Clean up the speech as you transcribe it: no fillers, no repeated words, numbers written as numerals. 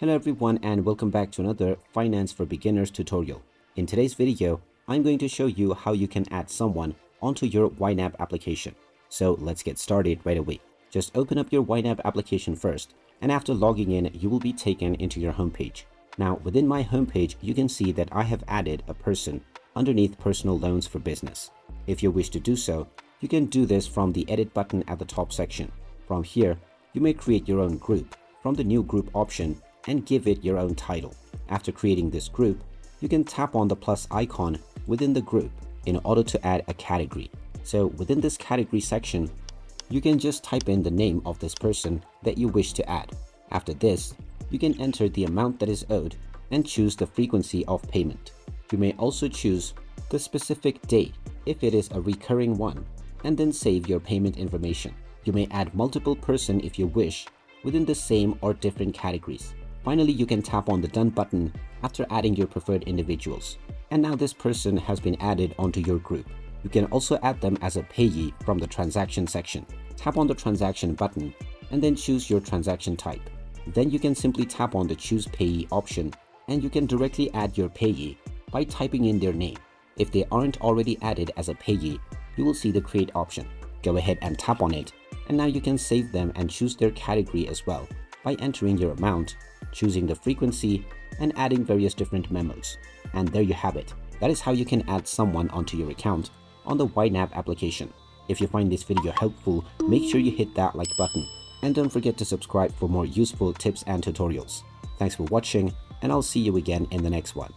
Hello everyone and welcome back to another Finance for Beginners tutorial. In today's video, I'm going to show you how you can add someone onto your YNAB application. So let's get started right away. Just open up your YNAB application first, and after logging in, you will be taken into your homepage. Now within my homepage, you can see that I have added a person underneath personal loans for business. If you wish to do so, you can do this from the edit button at the top section. From here, you may create your own group from the new group option and give it your own title. After creating this group, you can tap on the plus icon within the group in order to add a category. So within this category section, you can just type in the name of this person that you wish to add. After this, you can enter the amount that is owed and choose the frequency of payment. You may also choose the specific date if it is a recurring one, and then save your payment information. You may add multiple person if you wish within the same or different categories. Finally, you can tap on the Done button after adding your preferred individuals. And now this person has been added onto your group. You can also add them as a payee from the transaction section. Tap on the transaction button and then choose your transaction type. Then you can simply tap on the Choose Payee option and you can directly add your payee by typing in their name. If they aren't already added as a payee, you will see the Create option. Go ahead and tap on it, and now you can save them and choose their category as well by entering your amount, choosing the frequency, and adding various different memos. And there you have it. That is how you can add someone onto your account on the YNAB application. If you find this video helpful, make sure you hit that like button and don't forget to subscribe for more useful tips and tutorials. Thanks for watching, and I'll see you again in the next one.